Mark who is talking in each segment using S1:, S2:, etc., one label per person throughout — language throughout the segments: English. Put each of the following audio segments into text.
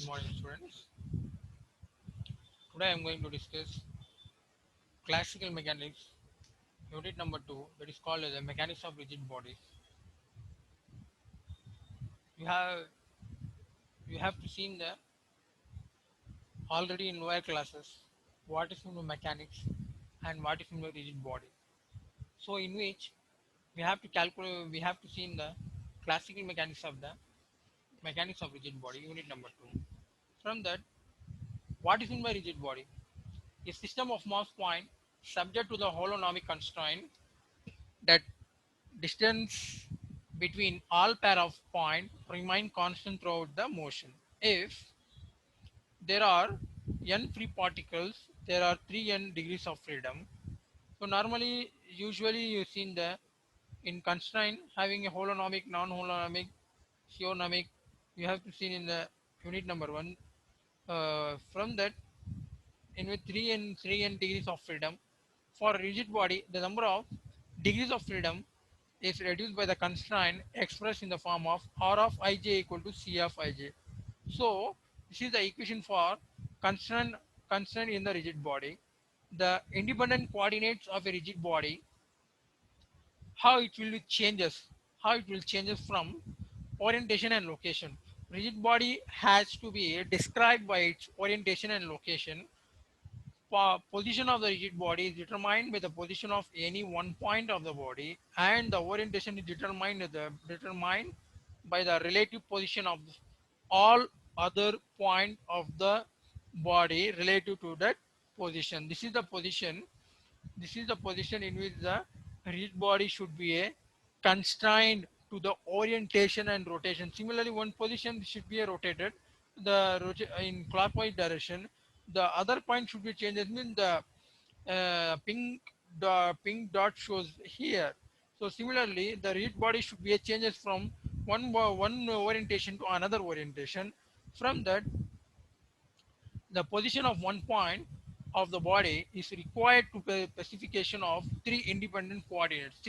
S1: morning, students. Today I am going to discuss classical mechanics, unit number 2, that is called as the mechanics of rigid bodies. You have you have to see in the already in lower classes what is in mechanics and what is in the rigid body. So in which we have to see in the classical mechanics of rigid body, unit number 2. From that, what is in my rigid body? A system of mass point subject to the holonomic constraint that distance between all pair of point remain constant throughout the motion. If there are n free particles, there are 3n degrees of freedom. So normally, usually you see in the in constraint having a holonomic, non-holonomic, theonomic, you have to see in the unit number 1. From that, in with 3n degrees of freedom, for a rigid body, the number of degrees of freedom is reduced by the constraint expressed in the form of R of ij equal to C of ij. So this is the equation for constraint constraint in the rigid body. The independent coordinates of a rigid body, how it will changes from orientation and location. Rigid body has to be described by its orientation and location. Position of the rigid body is determined by the position of any one point of the body, and the orientation is determined by the relative position of all other point of the body relative to that position. This is the position in which the rigid body should be a constrained to the orientation and rotation. Similarly, one position should be a rotated in clockwise direction. The other point should be changed. Means the pink dot shows here. So similarly, the rigid body should be a changes from one orientation to another orientation. From that, the position of one point of the body is required to specification of three independent coordinates.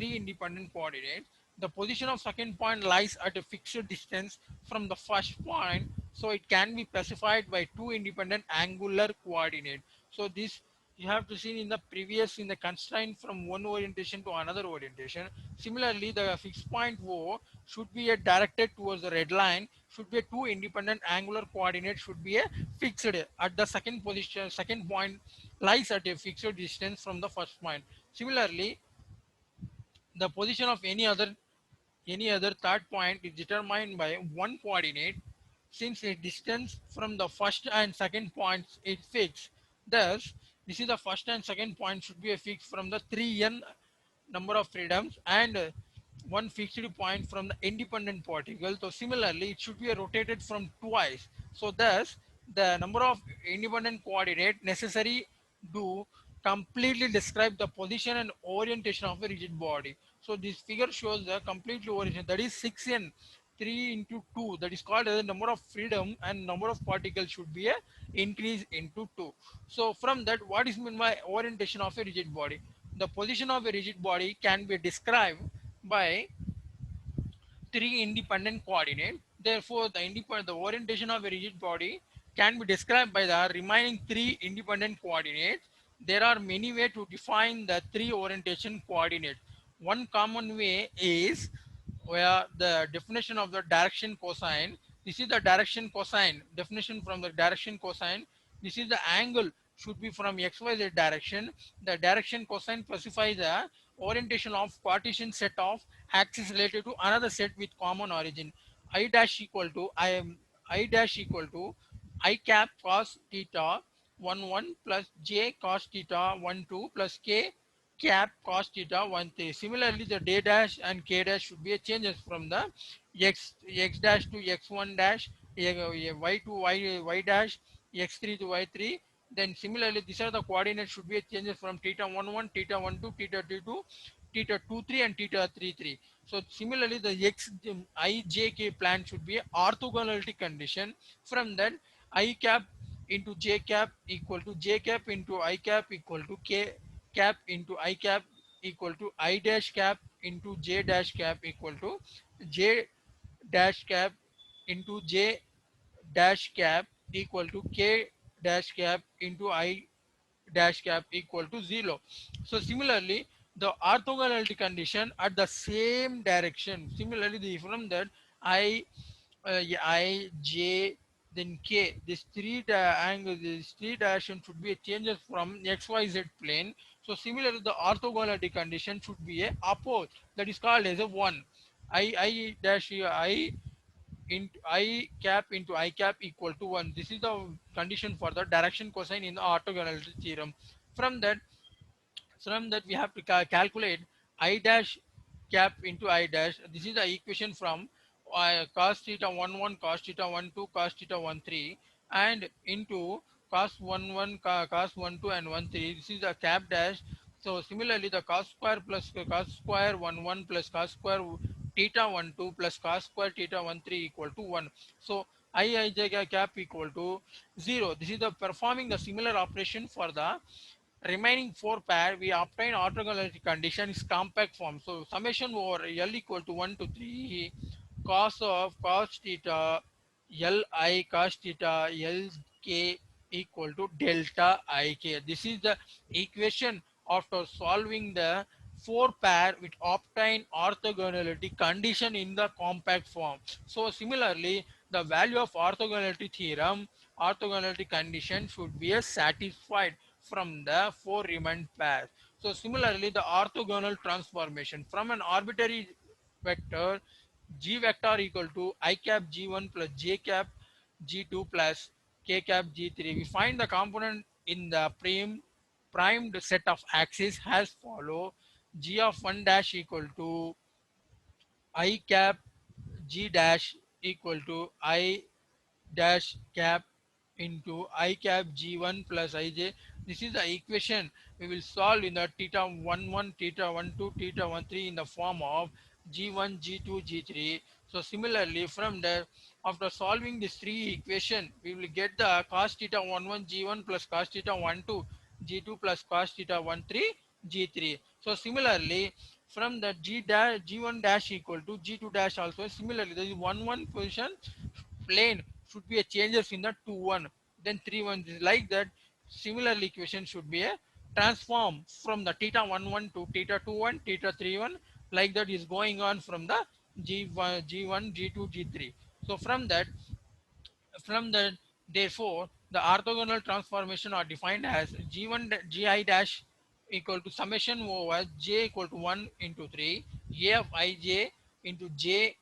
S1: The position of second point lies at a fixed distance from the first point, so it can be specified by two independent angular coordinates. So this you have to see in the previous in the constraint from one orientation to another orientation. Similarly, the fixed point O should be a directed towards the red line, should be a two independent angular coordinates should be a fixed at the second point lies at a fixed distance from the first point. Similarly, the position of any other third point is determined by one coordinate, since a distance from the first and second points is fixed. Thus, this is the first and second point should be a fixed from the 3n number of freedoms, and one fixed point from the independent particle. So similarly, it should be rotated from twice. So thus, the number of independent coordinate necessary to completely describe the position and orientation of a rigid body. So this figure shows the complete orientation, that is 6n 3 into 2, that is called as the number of freedom, and number of particles should be a increase into 2. So from that, what is meant by orientation of a rigid body? The position of a rigid body can be described by three independent coordinates. Therefore, the orientation of a rigid body can be described by the remaining three independent coordinates. There are many ways to define the three orientation coordinates. One common way is where the definition of the direction cosine. This is the direction cosine. Definition from the direction cosine. This is the angle should be from xyz direction. The direction cosine specifies the orientation of Cartesian set of axes related to another set with common origin. I dash equal to I dash equal to I cap cos theta 1 plus j cos theta 1 2 plus k cap cos theta 1 3. Similarly, the d dash and k dash should be a changes from the x dash to x1 dash, y to y dash, x3 to y3. Then similarly, these are the coordinates should be a changes from theta 1 1, theta 1 2, theta 2 2, theta 2 3, and theta 3 3. So similarly, the x I j k plan should be orthogonality condition. From that, I cap into j cap equal to j cap into I cap equal to k cap into I cap equal to I dash cap into j dash cap equal to j dash cap into j dash cap equal to k dash cap into I dash cap equal to 0. So similarly, the orthogonality condition at the same direction. Similarly, from that I, I, J, then K. This angle, this three direction should be a changes from XYZ plane. So similarly, the orthogonality condition should be a opposite. That is called as a one. I dash I into I cap into I cap equal to 1. This is the condition for the direction cosine in the orthogonality theorem. From that, we have to calculate I dash cap into I dash. This is the equation from cos theta 1 1, cos theta 1 2, cos theta 1 3, and into cos 1 1, cos 1 2, and 1 3. This is the cap dash. So similarly, the cos square plus cos square 1 1 plus cos square theta 1 2 plus cos square theta 1 3 equal to 1. So I cap equal to 0. This is the performing the similar operation for the remaining four pair. We obtain orthogonality condition is compact form. So summation over L equal to 1 to 3 cos of cos theta Li cos theta Lk equal to delta Ik. This is the equation after solving the four pair which obtain orthogonality condition in the compact form. So similarly, the value of orthogonality theorem, orthogonality condition should be satisfied from the four Riemann pairs. So similarly, the orthogonal transformation from an arbitrary vector g vector equal to I cap g1 plus j cap g2 plus k cap g3. We find the component in the primed set of axes as follow: g of 1 dash equal to I cap g dash equal to I dash cap into I cap g1 plus ij. This is the equation we will solve in the theta 1 1, theta 1 2, theta 1 3 in the form of g1, g2, g3. So similarly, from there, after solving this three equation, we will get the cos theta 1 1 g1 plus cos theta 1 2 g2 plus cos theta 1 3 g3. So similarly, from the g1 dash equal to g2 dash also similarly, there is 1 1 position plane should be a changes in the 2 1, then 3 1. Like that, similar equation should be a transform from the theta 1 1 to theta 2 1, theta 3 1. Like that is going on from the g1 g1 g2 g3. So from that, therefore the orthogonal transformation are defined as g1 gi dash equal to summation over j equal to 1 into 3 a of ij into g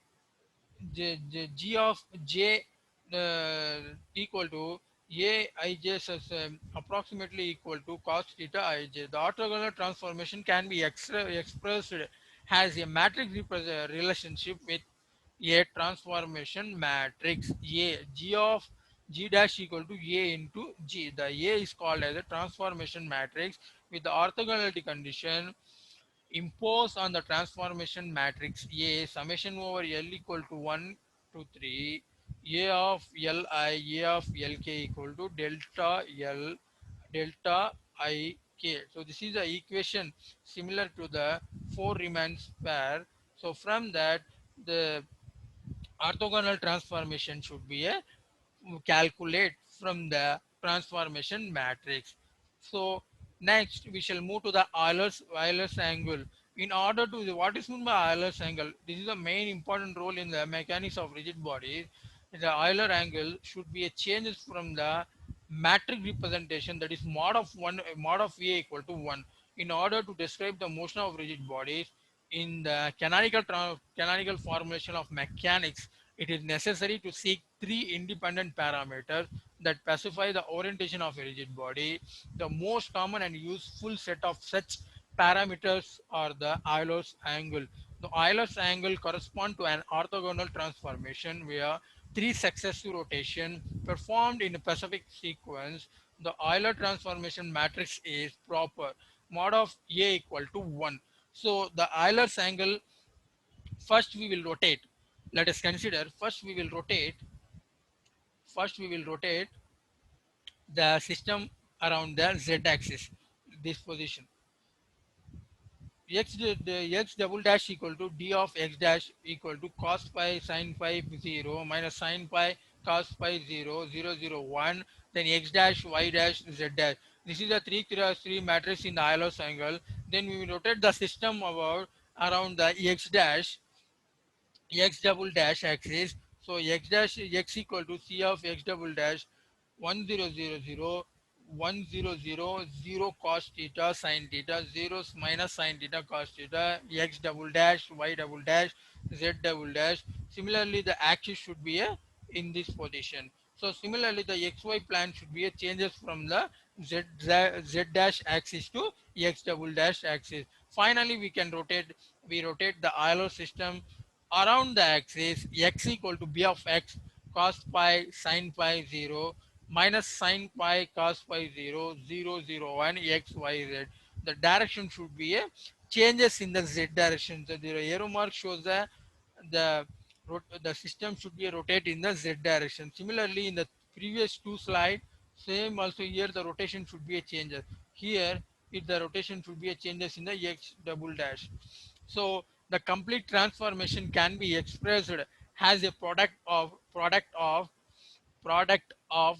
S1: of j equal to a ij approximately equal to cos theta ij. The orthogonal transformation can be expressed as a matrix relationship with a transformation matrix A. G of G dash equal to A into G. The A is called as a transformation matrix with the orthogonality condition imposed on the transformation matrix A summation over L equal to 1 to 3 A of Li A of Lk equal to delta L delta Ik. So this is the equation similar to the four Riemann pair. So from that, the orthogonal transformation should be a calculate from the transformation matrix. So next we shall move to the Euler's angle. In order to what is meant by Euler's angle? This is the main important role in the mechanics of rigid bodies. The Euler angle should be a change from the matrix representation, that is mod of mod of A equal to 1. In order to describe the motion of rigid bodies in the canonical formulation of mechanics, it is necessary to seek three independent parameters that specify the orientation of a rigid body. The most common and useful set of such parameters are the Euler's angle. The Euler's angle corresponds to an orthogonal transformation where three successive rotation performed in a specific sequence. The Euler transformation matrix is proper. Mod of A equal to 1. So the Euler's angle, first we will rotate. Let us consider, first we will rotate the system around the z axis, this position. X double dash equal to d of x dash equal to cos pi sin pi 0 minus sin pi cos phi 0 0 0 1, then x dash y dash z dash. This is the 3 cross 3 matrix in the Euler's angle. Then we will rotate the system about around the x dash x double dash axis. So x dash x equal to c of x double dash 1000 cos theta sin theta 0 minus sin theta cos theta x double dash y double dash z double dash. Similarly, the axis should be a in this position. So similarly, the xy plan should be a changes from the z dash axis to x double dash axis. Finally, we rotate the Euler system around the axis x equal to b of x cos pi sin pi 0 minus sin pi cos pi 0 0 0 1 x y z. The direction should be a changes in the z direction. So the arrow mark shows the the system should be rotate in the z direction. Similarly, in the previous two slide, same also here the rotation should be a changes. Here the rotation should be a changes in the x double dash. So the complete transformation can be expressed as a product of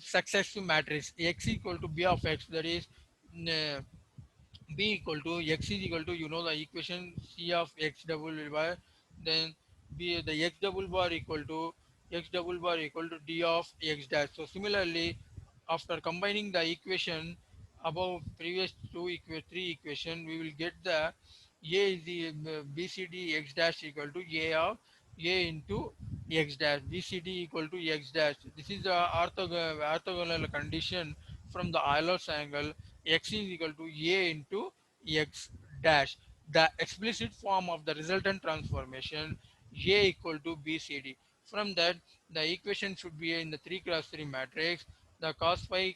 S1: successive matrix x equal to b of x, that is uh, b equal to x is equal to, you know, the equation c of x double bar, then b the x double bar equal to d of x dash. So similarly, after combining the equation above previous three equation, we will get the a is the bcd x dash equal to a of a into x dash, bcd equal to x dash. This is the orthogonal condition from the Euler's angle. X is equal to a into x dash. The explicit form of the resultant transformation a equal to bcd. From that, the equation should be in the 3 cross 3 matrix. The cos pi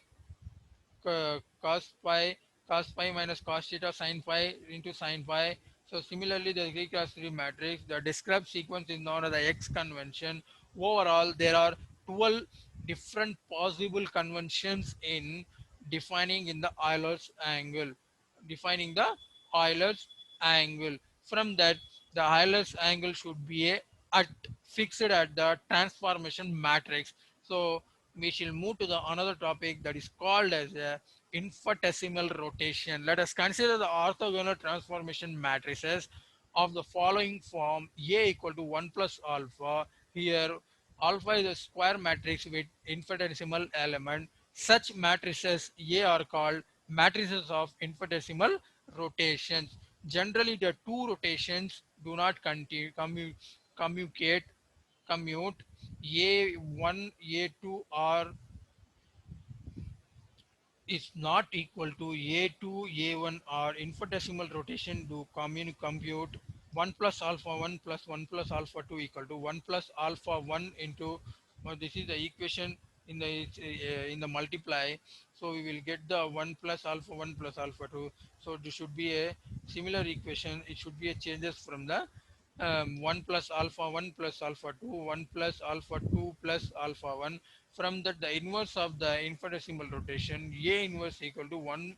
S1: minus cos theta sin phi into sin phi. So similarly, the 3 cross 3 matrix, the described sequence is known as the X convention. Overall, there are 12 different possible conventions in defining in the Euler's angle. Defining the Euler's angle. From that, the Euler's angle should be a at fixed at the transformation matrix. So we shall move to the another topic that is called as a infinitesimal rotation. Let us consider the orthogonal transformation matrices of the following form: A equal to 1 plus alpha. Here alpha is a square matrix with infinitesimal element. Such matrices A are called matrices of infinitesimal rotations. Generally, the two rotations do not communicate commute. A1 A2 are is not equal to A2 A1 or infinitesimal rotation to compute 1 plus alpha 1 plus 1 plus alpha 2 equal to 1 plus alpha 1 into this is the equation in the multiply. So we will get the 1 plus alpha 1 plus alpha 2. So this should be a similar equation. It should be a changes from the 1 plus alpha 1 plus alpha 2 1 plus alpha 2 plus alpha 1. From that, the inverse of the infinitesimal rotation a inverse equal to 1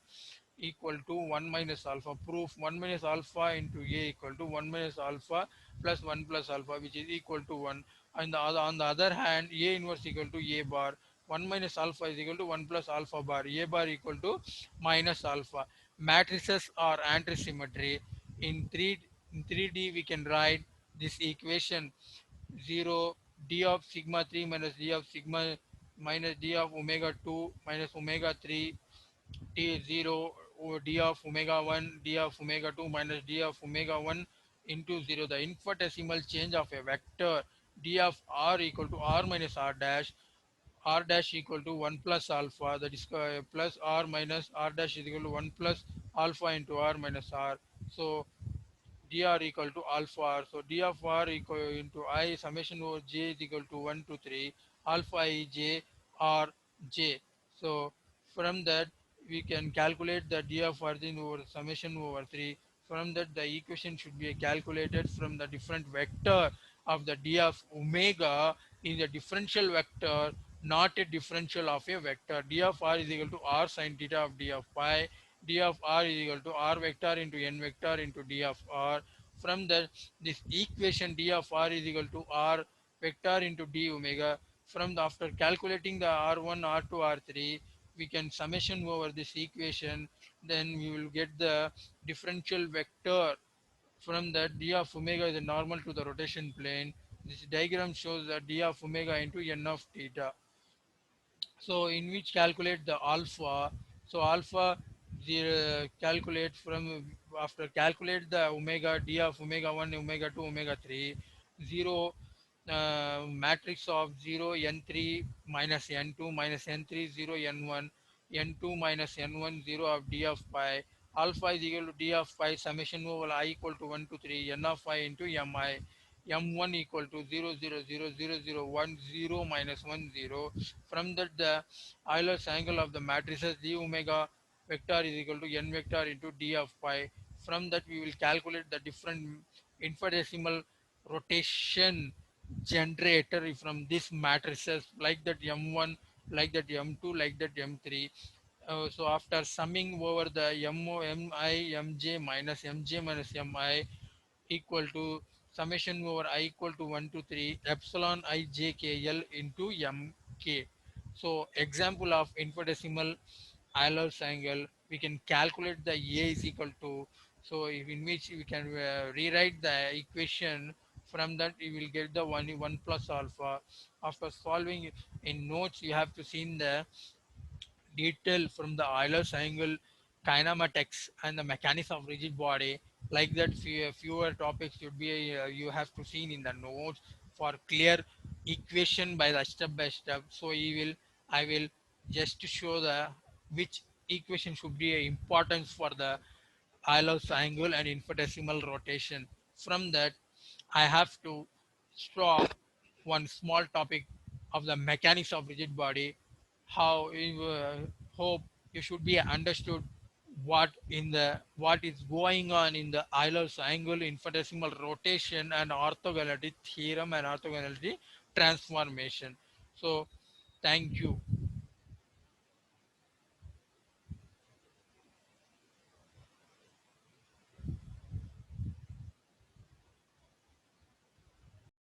S1: minus alpha. Proof: 1 minus alpha into a equal to 1 minus alpha plus 1 plus alpha, which is equal to 1. And on the other hand, a inverse equal to a bar. 1 minus alpha is equal to 1 plus alpha bar. A bar equal to minus alpha. Matrices are antisymmetry. In 3 in 3D we can write this equation: 0 d of sigma 3 minus d of sigma minus d of omega 2 minus omega 3 t 0 d of omega 1 d of omega 2 minus d of omega 1 into 0. The infinitesimal change of a vector d of r equal to r minus r dash equal to 1 plus alpha, that is plus r minus r dash is equal to 1 plus alpha into r minus r. So dr equal to alpha r. So d of r equal into I summation over j is equal to 1 to 3 alpha I j r j. So from that we can calculate the d of origin over summation over 3. From that, the equation should be calculated from the different vector of the d of omega is a differential vector, not a differential of a vector. D of r is equal to r sin theta of d of phi. D of r is equal to r vector into n vector into d of r. From that, this equation d of r is equal to r vector into d omega. From the after calculating the r1, r2, r3, we can summation over this equation. Then we will get the differential vector. From that, d of omega is normal to the rotation plane. This diagram shows that d of omega into n of theta. So in which calculate the alpha. So alpha the calculate from after calculate the omega d of omega 1, omega 2, omega 3, 0 matrix of 0 n3 minus n2 minus n3 0 n1 n2 minus n1 0 of d of pi. Alpha is equal to d of pi summation over I equal to 1 to 3 n of pi into mi. M1 equal to 0 0 0 0 0 1 0 minus 1 0. From that, the Euler's angle of the matrices d omega vector is equal to n vector into d of pi. From that, we will calculate the different infinitesimal rotation generator from these matrices, like that m1, like that m2, like that m3. So after summing over the mi mj minus mi equal to summation over I equal to 1 to 3 epsilon I j k l into mk. So example of infinitesimal Euler's angle, we can calculate the A is equal to, so in which we can rewrite the equation. From that we will get the 1 plus alpha. After solving in notes, you have to see in the detail from the Euler's angle, kinematics, and the mechanics of rigid body. Like that, fewer topics should be you have to see in the notes for clear equation by the step by step. So I will just show the which equation should be importance for the Euler's angle and infinitesimal rotation. From that, I have to stop one small topic of the mechanics of rigid body. How you hope you should be understood what is going on in the Euler's angle, infinitesimal rotation, and orthogonality theorem and orthogonality transformation. So, thank you.